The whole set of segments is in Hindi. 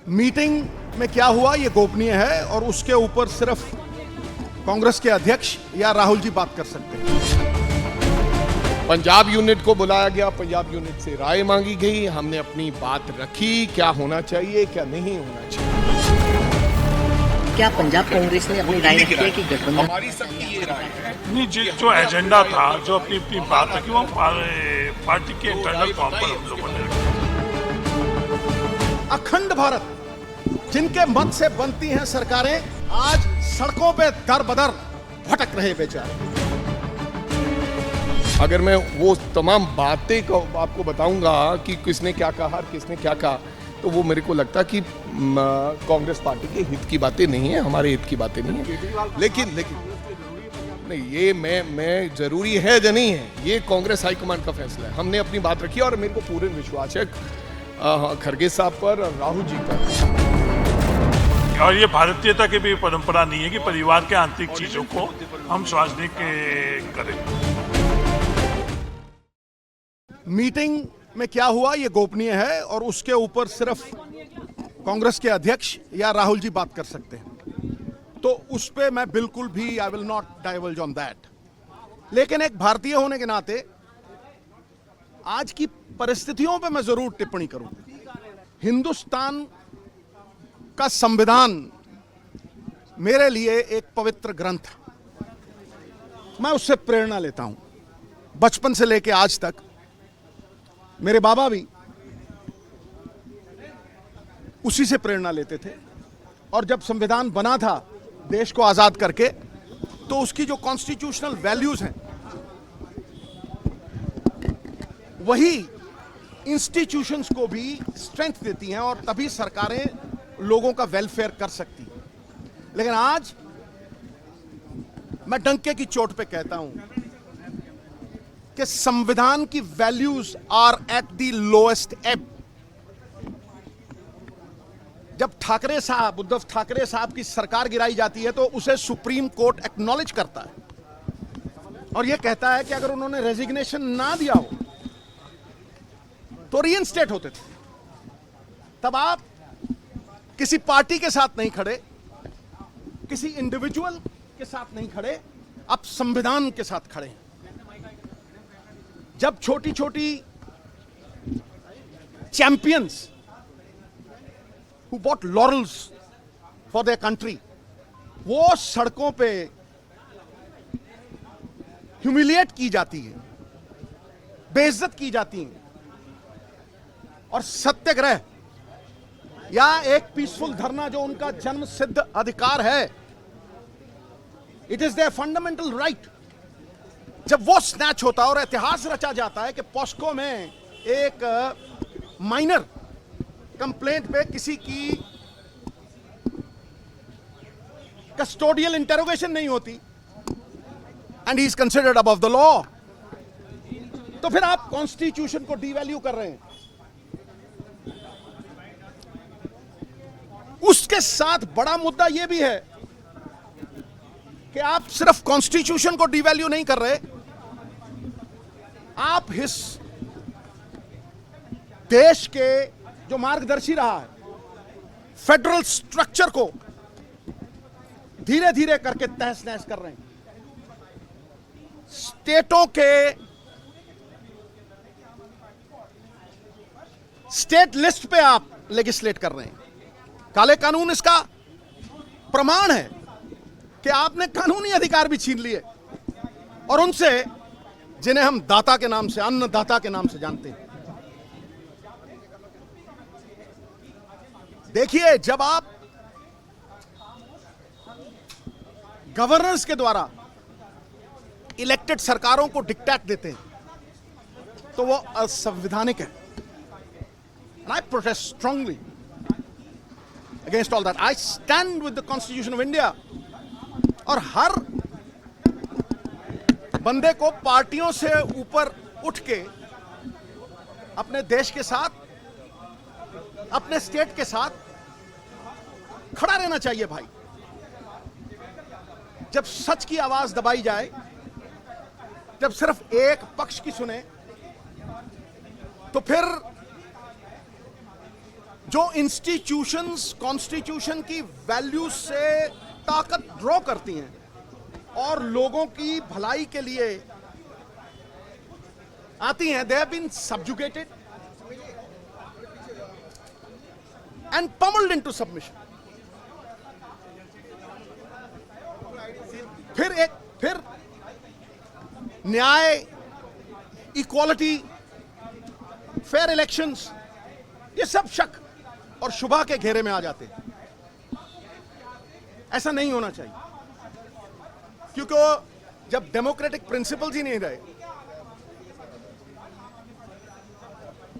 मीटिंग में क्या हुआ ये गोपनीय है और उसके ऊपर सिर्फ कांग्रेस के अध्यक्ष या राहुल जी बात कर सकते हैं। पंजाब यूनिट को बुलाया गया, पंजाब यूनिट से राय मांगी गई, हमने अपनी बात रखी, क्या होना चाहिए क्या नहीं होना चाहिए। क्या पंजाब कांग्रेस ने अपनी राय रखी है कि गठबंधन? हमारी सबकी ये राय है। नहीं, जो एजेंडा था, जो अपनी अपनी बात रखी, वो पार्टी के इंटरनल फॉर्म पर हम लोगों ने रखी। अखंड भारत जिनके मत से बनती हैं सरकारें आज सड़कों पे दर बदर भटक रहे बेचारे। अगर मैं वो तमाम बातें को आपको बताऊंगा कि किसने क्या कहा किसने क्या कहा, तो वो मेरे को लगता कि कांग्रेस पार्टी के हित की बातें नहीं है, हमारे हित की बातें नहीं है। लेकिन नहीं, ये मैं जरूरी है या नहीं है, ये कांग्रेस हाईकमान का फैसला है। हमने अपनी बात रखी और मेरे को पूरे विश्वास है खरगे साहब पर और राहुल जी पर। और ये भारतीयता की भी परंपरा नहीं है कि परिवार के आंतरिक चीजों को हम सार्वजनिक करें। मीटिंग में क्या हुआ ये गोपनीय है और उसके ऊपर सिर्फ कांग्रेस के अध्यक्ष या राहुल जी बात कर सकते हैं, तो उस पे मैं बिल्कुल भी I will not divulge on that. लेकिन एक भारतीय होने के नाते आज की परिस्थितियों पे मैं जरूर टिप्पणी करूंगा। हिंदुस्तान का संविधान मेरे लिए एक पवित्र ग्रंथ है, मैं उससे प्रेरणा लेता हूं। बचपन से लेके आज तक मेरे बाबा भी उसी से प्रेरणा लेते थे और जब संविधान बना था देश को आजाद करके, तो उसकी जो कॉन्स्टिट्यूशनल वैल्यूज हैं वही इंस्टीट्यूशंस को भी स्ट्रेंथ देती हैं और तभी सरकारें लोगों का वेलफेयर कर सकती हैं। लेकिन आज मैं डंके की चोट पे कहता हूं कि संविधान की values are at the lowest ebb. जब ठाकरे साहब, उद्धव ठाकरे साहब की सरकार गिराई जाती है तो उसे सुप्रीम कोर्ट एक्नॉलेज करता है और यह कहता है कि अगर उन्होंने रेजिग्नेशन ना दिया हो तो रीइंस्टेट होते थे। तब आप किसी पार्टी के साथ नहीं खड़े, किसी इंडिविजुअल के साथ नहीं खड़े, आप संविधान के साथ खड़े हैं। जब छोटी छोटी champions who bought laurels for their country वो सड़कों पे ह्यूमिलिएट की जाती है, बेइज्जत की जाती है, और सत्याग्रह या एक पीसफुल धरना जो उनका जन्म सिद्ध अधिकार है, it is there fundamental right, जब वो स्नैच होता है और इतिहास रचा जाता है कि पॉस्को में एक माइनर कंप्लेंट पे किसी की कस्टोडियल इंटेरोगेशन नहीं होती and he is considered above the law, तो फिर आप कॉन्स्टिट्यूशन को डीवैल्यू कर रहे हैं। उसके साथ बड़ा मुद्दा यह भी है कि आप सिर्फ कॉन्स्टिट्यूशन को डीवैल्यू नहीं कर रहे, आप इस देश के जो मार्गदर्शी रहा है फेडरल स्ट्रक्चर को धीरे धीरे करके तहस नहस कर रहे हैं। स्टेटों के स्टेट लिस्ट पे आप लेजिस्लेट कर रहे हैं। काले कानून इसका प्रमाण है कि आपने कानूनी अधिकार भी छीन लिए और उनसे जिन्हें हम दाता के नाम से, अन्नदाता के नाम से जानते हैं। देखिए, जब आप गवर्नर्स के द्वारा इलेक्टेड सरकारों को डिक्टेट देते हैं तो वो असंवैधानिक है। And I protest strongly against all that. I stand with the Constitution of India. और हर बंदे को पार्टियों से ऊपर उठ के अपने देश के साथ, अपने स्टेट के साथ खड़ा रहना चाहिए भाई। जब सच की आवाज दबाई जाए, जब सिर्फ एक पक्ष की सुने, तो फिर जो इंस्टीट्यूशंस कॉन्स्टिट्यूशन की वैल्यूज से ताकत ड्रॉ करती हैं और लोगों की भलाई के लिए आती हैं, they have been subjugated and pummelled into submission. फिर न्याय, इक्वालिटी, फेयर इलेक्शंस, ये सब शक और शुबा के घेरे में आ जाते हैं। ऐसा नहीं होना चाहिए, क्योंकि जब डेमोक्रेटिक प्रिंसिपल्स ही नहीं रहे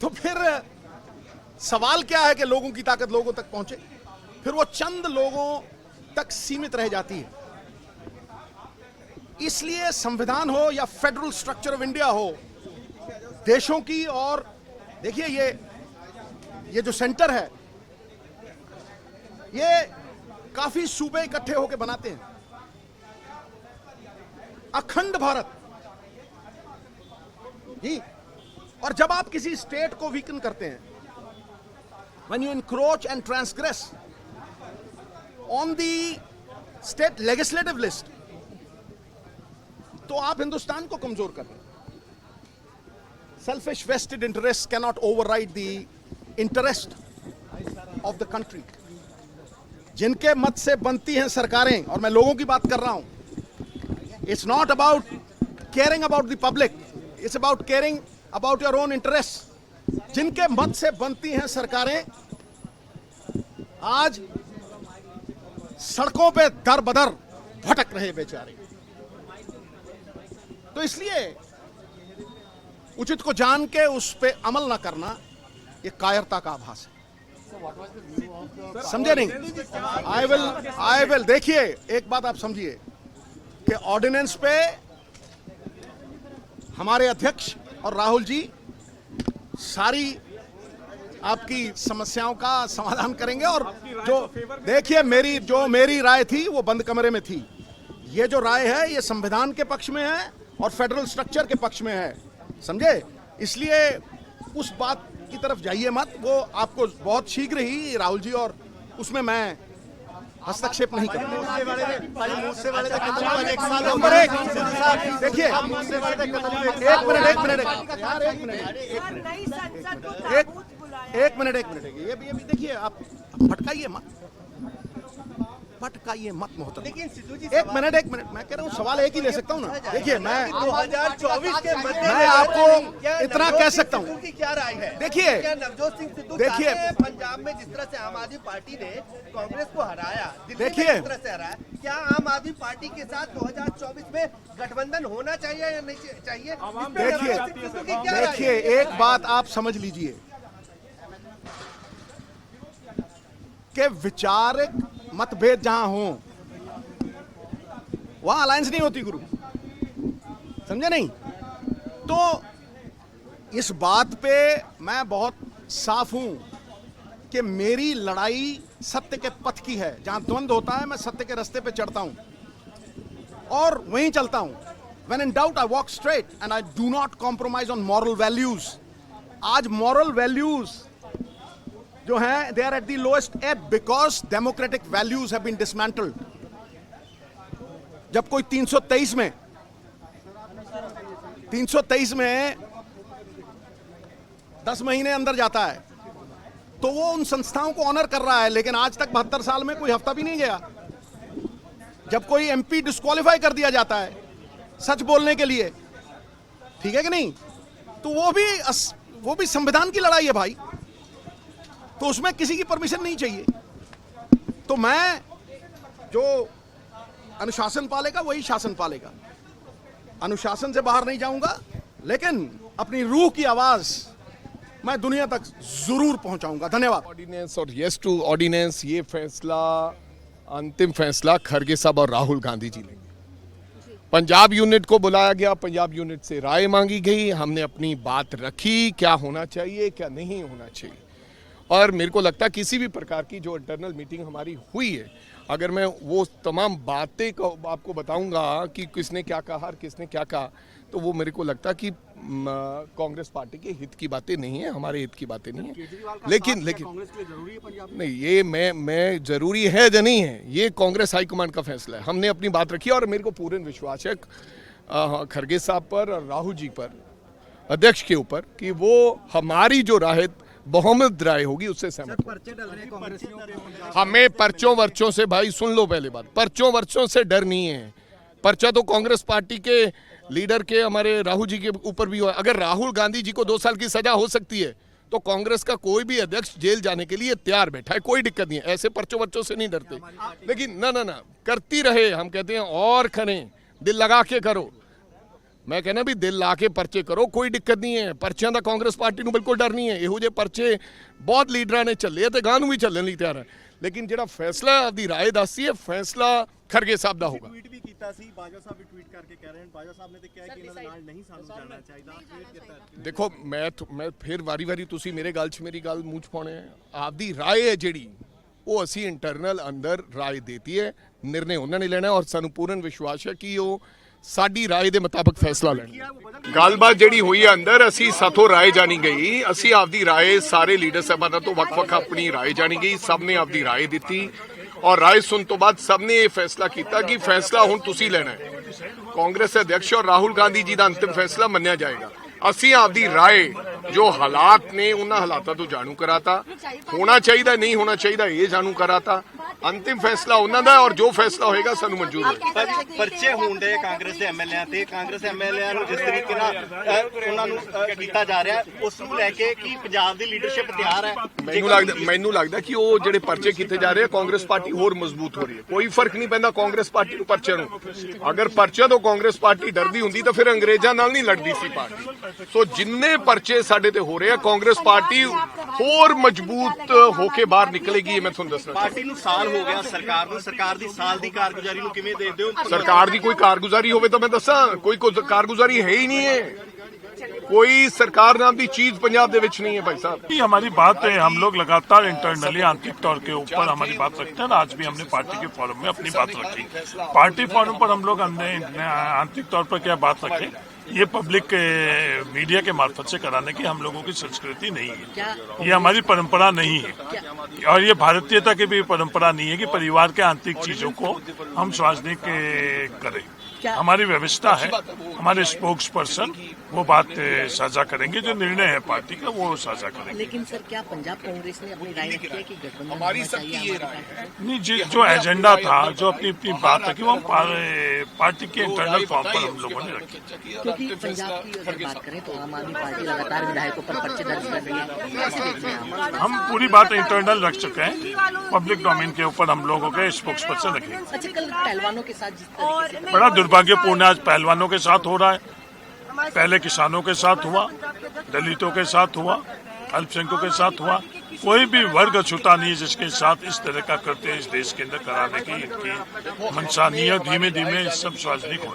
तो फिर सवाल क्या है कि लोगों की ताकत लोगों तक पहुंचे, फिर वो चंद लोगों तक सीमित रह जाती है। इसलिए संविधान हो या फेडरल स्ट्रक्चर ऑफ इंडिया हो, देशों की, और देखिए ये जो सेंटर है, ये काफी सूबे इकट्ठे होकर बनाते हैं अखंड भारत जी। और जब आप किसी स्टेट को वीकन करते हैं, when you encroach and transgress on the state legislative list, तो आप हिंदुस्तान को कमजोर कर रहे हैं। Selfish vested interests cannot override the interest of the country. जिनके मत से बनती हैं सरकारें, और मैं लोगों की बात कर रहा हूं, it's not about caring about the public, it's about caring about your own interests. जिनके मत से बनती हैं सरकारें आज सड़कों पे दर बदर भटक रहे बेचारे। तो इसलिए उचित को जान के उस पे अमल ना करना, ये कायरता का आभास है। समझे नहीं? आई विल देखिए, एक बात आप समझिए कि ऑर्डिनेंस पे हमारे अध्यक्ष और राहुल जी सारी आपकी समस्याओं का समाधान करेंगे। और जो देखिए, मेरी राय थी वो बंद कमरे में थी। ये जो राय है ये संविधान के पक्ष में है और फेडरल स्ट्रक्चर के पक्ष में है, समझे? इसलिए उस बात की तरफ जाइए मत, वो आपको बहुत शीघ्र ही राहुल जी, और उसमें मैं हस्तक्षेप नहीं करूंगा। देखिए, एक मिनट ये भी देखिए, आप भटकाइए मत मोहतरम। एक मिनट मैं कह रहा हूँ, सवाल एक ही ले सकता हूँ ना। देखिए, मैं 2024 के मैं आपको इतना कह सकता हूँ। क्या राय है? देखिए, नवजोत सिंह सिद्धू देखिए, पंजाब में जिस तरह से आम आदमी पार्टी ने कांग्रेस को हराया, दिल्ली में देखिए, जिस तरह से हराया, क्या आम आदमी पार्टी के साथ 2024 में गठबंधन होना चाहिए या नहीं चाहिए? देखिए, एक बात आप समझ लीजिए कि विचारिक मतभेद जहां हो वहां अलायंस नहीं होती गुरु, समझे नहीं? तो इस बात पे मैं बहुत साफ हूं कि मेरी लड़ाई सत्य के पथ की है। जहां द्वंद्व होता है मैं सत्य के रास्ते पे चढ़ता हूं और वहीं चलता हूं। When in doubt I walk straight and I do not compromise on moral values. आज moral values जो हैं, they are at the lowest ebb because democratic values have been dismantled. जब कोई 323 में 10 महीने अंदर जाता है तो वो उन संस्थाओं को ऑनर कर रहा है, लेकिन आज तक 72 साल में कोई हफ्ता भी नहीं गया। जब कोई एमपी डिस्क्वालीफाई कर दिया जाता है सच बोलने के लिए, ठीक है कि नहीं, तो वो भी संविधान की लड़ाई है भाई, तो उसमें किसी की परमिशन नहीं चाहिए। तो मैं जो अनुशासन पालेगा वही शासन पालेगा। अनुशासन से बाहर नहीं जाऊंगा, लेकिन अपनी रूह की आवाज मैं दुनिया तक जरूर पहुंचाऊंगा। धन्यवाद। ऑर्डिनेंस और यस टू ऑर्डिनेंस, ये फैसला, अंतिम फैसला खड़गे साहब और राहुल गांधी जी लेंगे। पंजाब यूनिट को बुलाया गया, पंजाब यूनिट से राय मांगी गई, हमने अपनी बात रखी, क्या होना चाहिए क्या नहीं होना चाहिए। और मेरे को लगता है किसी भी प्रकार की जो इंटरनल मीटिंग हमारी हुई है, अगर मैं वो तमाम बातें को आपको बताऊंगा कि किसने क्या कहा और किसने क्या कहा, तो वो मेरे को लगता है कि कांग्रेस पार्टी के हित की बातें नहीं है, हमारे हित की बातें नहीं है। लेकिन नहीं, ये मैं जरूरी है या नहीं है, ये कांग्रेस हाईकमांड का फैसला है। हमने अपनी बात रखी और मेरे को पूर्ण विश्वास है खड़गे साहब पर और राहुल जी पर, अध्यक्ष के ऊपर, कि वो हमारी जो राय बहुमत राय होगी उससे सहमत होगी। हमें पर्चों वर्चों से, भाई सुन लो पहले बात, पर्चों वर्चों से डर नहीं है। पर्चा तो कांग्रेस पार्टी के लीडर के, हमारे राहुल जी के ऊपर भी हुआ। अगर राहुल गांधी जी को 2 साल की सजा हो सकती है तो कांग्रेस का कोई भी अध्यक्ष जेल जाने के लिए तैयार बैठा है, कोई दिक्कत नहीं है। ऐसे पर्चों वर्चों से नहीं डरते। लेकिन ना करती रहे, हम कहते हैं और करें, दिल लगा के करो। मैं कहना भी दिल ला के पर्चे करो, कोई दिक्कत नहीं है। पर्चियां का कांग्रेस पार्टी को बिल्कुल डर नहीं है। ਇਹੋ ਜਿਹੇ पर्चे बहुत लीडर ने ਚੱਲੇ ਤੇ ਗਾਂ ਨੂੰ ਵੀ ਚੱਲਣ ਲਈ ਤਿਆਰ ਹੈ। लेकिन ਜਿਹੜਾ फैसला ਆਪਦੀ ਰਾਏ ਦੱਸੀ ਹੈ, फैसला खड़गे साहब ਦਾ ਹੋਗਾ। ट्वीट भी ਕੀਤਾ ਸੀ, ਬਾਜਵਾ ਸਾਹਿਬ ਵੀ ट्वीट करके कह रहे हैं, ਬਾਜਵਾ ਸਾਹਿਬ ਨੇ ਤੇ ਕਿਹਾ ਕਿ ਇਹਨਾਂ ਦੇ ਨਾਲ ਨਹੀਂ ਸਾਨੂੰ ਜਾਣਾ ਚਾਹੀਦਾ। ਦੇਖੋ ਮੈਂ ਫਿਰ ਵਾਰੀ ਤੁਸੀਂ ਮੇਰੇ ਗੱਲ 'ਚ ਮੇਰੀ ਗੱਲ ਮੂੰਹ 'ਚ ਪਾਉਣੇ ਆ। ਆਪਦੀ ਰਾਏ ਹੈ ਜਿਹੜੀ, ਉਹ ਅਸੀਂ ਇੰਟਰਨਲ ਅੰਦਰ ਰਾਏ ਦੇਤੀ ਹੈ, ਨਿਰਣੇ ਉਹਨਾਂ ਨੇ ਲੈਣਾ ਔਰ ਸਾਨੂੰ ਪੂਰਨ ਵਿਸ਼ਵਾਸ ਹੈ ਕਿ ਉਹ ਸਾਡੀ ਰਾਏ ਦੇ ਮੁਤਾਬਕ ਫੈਸਲਾ ਲੈਣਗੇ। ਗੱਲਬਾਤ ਜਿਹੜੀ ਹੋਈ ਹੈ ਅੰਦਰ, ਅਸੀਂ ਸਾਥੋਂ ਰਾਏ ਜਾਣੀ ਗਈ, ਅਸੀਂ ਆਪਦੀ ਰਾਏ ਸਾਰੇ ਲੀਡਰ ਸਾਹਿਬਾਨਾਂ ਤੋਂ ਵੱਖ-ਵੱਖ ਆਪਣੀ ਰਾਏ ਜਾਣੀ ਗਈ, ਸਭ ਨੇ ਆਪਦੀ ਰਾਏ ਦਿੱਤੀ ਔਰ ਰਾਏ ਸੁਣ ਤੋਂ ਬਾਅਦ ਸਭ ਨੇ ਇਹ ਫੈਸਲਾ ਕੀਤਾ ਕਿ ਫੈਸਲਾ ਹੁਣ ਤੁਸੀਂ ਲੈਣਾ ਹੈ। ਕਾਂਗਰਸ ਅਧਿਕਸ਼ ਔਰ ਰਾਹੁਲ ਗਾਂਧੀ ਜੀ ਦਾ ਅੰਤਿਮ ਫੈਸਲਾ ਮੰਨਿਆ ਜਾਏਗਾ। ਅਸੀਂ ਆਪਦੀ ਰਾਏ ਜੋ ਹਾਲਾਤ ਨੇ ਉਹਨਾਂ ਹਾਲਾਤਾਂ ਤੋਂ ਜਾਣੂ ਕਰਾਤਾ, ਹੋਣਾ ਚਾਹੀਦਾ ਨਹੀਂ ਹੋਣਾ ਚਾਹੀਦਾ ਇਹ ਜਾਣੂ ਕਰਾਤਾ। अंतिम फैसला ਉਹਨਾਂ ਦਾ ਔਰ ਜੋ ਫੈਸਲਾ ਹੋਏਗਾ ਸਾਨੂੰ ਮਨਜ਼ੂਰ ਹੈ। ਪਰਚੇ ਹੁੰਦੇ ਕਾਂਗਰਸ ਦੇ ਐਮਐਲਏ ਤੇ ਕਾਂਗਰਸ ਐਮਐਲਏ ਨੂੰ ਜਿਸ ਤਰੀਕੇ ਨਾਲ ਉਹਨਾਂ ਨੂੰ ਕੀਤਾ ਜਾ ਰਿਹਾ, ਉਸ ਨੂੰ ਲੈ ਕੇ ਕੀ ਪੰਜਾਬ ਦੀ ਲੀਡਰਸ਼ਿਪ ਤਿਆਰ ਹੈ? ਮੈਨੂੰ ਲੱਗਦਾ ਕਿ ਉਹ ਜਿਹੜੇ ਪਰਚੇ ਕੀਤੇ ਜਾ ਰਹੇ ਆ, ਕਾਂਗਰਸ ਪਾਰਟੀ ਹੋਰ ਮਜ਼ਬੂਤ ਹੋ ਰਹੀ ਹੈ। ਕੋਈ ਫਰਕ ਨਹੀਂ ਪੈਂਦਾ ਕਾਂਗਰਸ ਪਾਰਟੀ ਨੂੰ ਪਰਚਿਆਂ ਨੂੰ। ਅਗਰ ਪਰਚਿਆਂ ਤੋਂ ਕਾਂਗਰਸ ਪਾਰਟੀ ਡਰਦੀ ਹੁੰਦੀ ਤਾਂ ਫਿਰ ਅੰਗਰੇਜ਼ਾਂ ਨਾਲ ਨਹੀਂ ਲੜਦੀ ਸੀ ਪਾਰਟੀ। ਸੋ ਜਿੰਨੇ ਪਰਚੇ ਸਾਡੇ ਤੇ ਹੋ ਰਹੇ ਆ, ਕਾਂਗਰਸ ਪਾਰਟੀ ਹੋਰ ਮਜ਼ਬੂਤ ਹੋ ਕੇ ਬਾਹਰ ਨਿਕਲੇਗੀ, ਇਹ ਮੈਂ ਤੁਹਾਨੂੰ ਦੱਸਣਾ। ਪਾਰਟੀ ਨੂੰ ਸਾਲ ਹੋ ਗਿਆ ਸਰਕਾਰ ਨੂੰ, ਸਰਕਾਰ ਦੀ ਸਾਲ ਦੀ ਕਾਰਗੁਜ਼ਾਰੀ ਨੂੰ ਕਿਵੇਂ ਦੇਖਦੇ ਹੋ? ਸਰਕਾਰ ਦੀ ਕੋਈ ਕਾਰਗੁਜ਼ਾਰੀ ਹੋਵੇ ਤਾਂ ਮੈਂ ਦੱਸਾਂ, ਕੋਈ ਕਾਰਗੁਜ਼ਾਰੀ ਹੈ ਹੀ नहीं है। कोई सरकार नाम की चीज पंजाब दे विच नहीं है भाई साहब। हमारी बात है, हम लोग लगातार इंटरनली आंतरिक तौर के ऊपर हमारी बात रखते हैं। आज भी हमने पार्टी के फोरम में अपनी बात रखी। पार्टी फोरम पर हम लोग हमने आंतरिक तौर पर क्या बात रखे, ये पब्लिक मीडिया के मार्फत से कराने की हम लोगों की संस्कृति नहीं है, ये हमारी परंपरा नहीं है और ये भारतीयता की भी परंपरा नहीं है कि परिवार के आंतरिक चीजों को हम सार्वजनिक करें। हमारी व्यवस्था है, हमारे स्पोक्स पर्सन वो बात साझा करेंगे, जो निर्णय है पार्टी का वो साझा करेंगे। लेकिन सर क्या पंजाब कांग्रेस ने अपनी राय रखी है कि गठबंधन हमारी होना सबकी चाहिए? ये राय है। नहीं, जो एजेंडा था, जो अपनी बात रखी, वो हम पार्टी के इंटरनल फॉर्म पर हम लोगों ने रखी। क्योंकि पंजाब की अगर बात करें तो आम आदमी पार्टी लगातार विधायकों पर पर्चे दर्ज कर रही है, कैसे देखते हैं आप? हम पूरी बात इंटरनल रख चुके हैं, पब्लिक डोमेन के ऊपर हम लोगों के स्पोक्स पर्सन रखेंगे। अच्छा, कल पहलवानों के साथ जिस तरीके से बड़ा दुर्भाग्यपूर्ण आज पहलवानों के साथ हो रहा है, पहले किसानों के साथ हुआ, दलितों के साथ हुआ, अल्पसंख्यकों के साथ हुआ। कोई भी वर्ग छूटा नहीं जिसके साथ इस तरह का करते इस देश के अंदर कराने की इनकी मंशा नहीं है। धीमे धीमे सब सार्वजनिक हो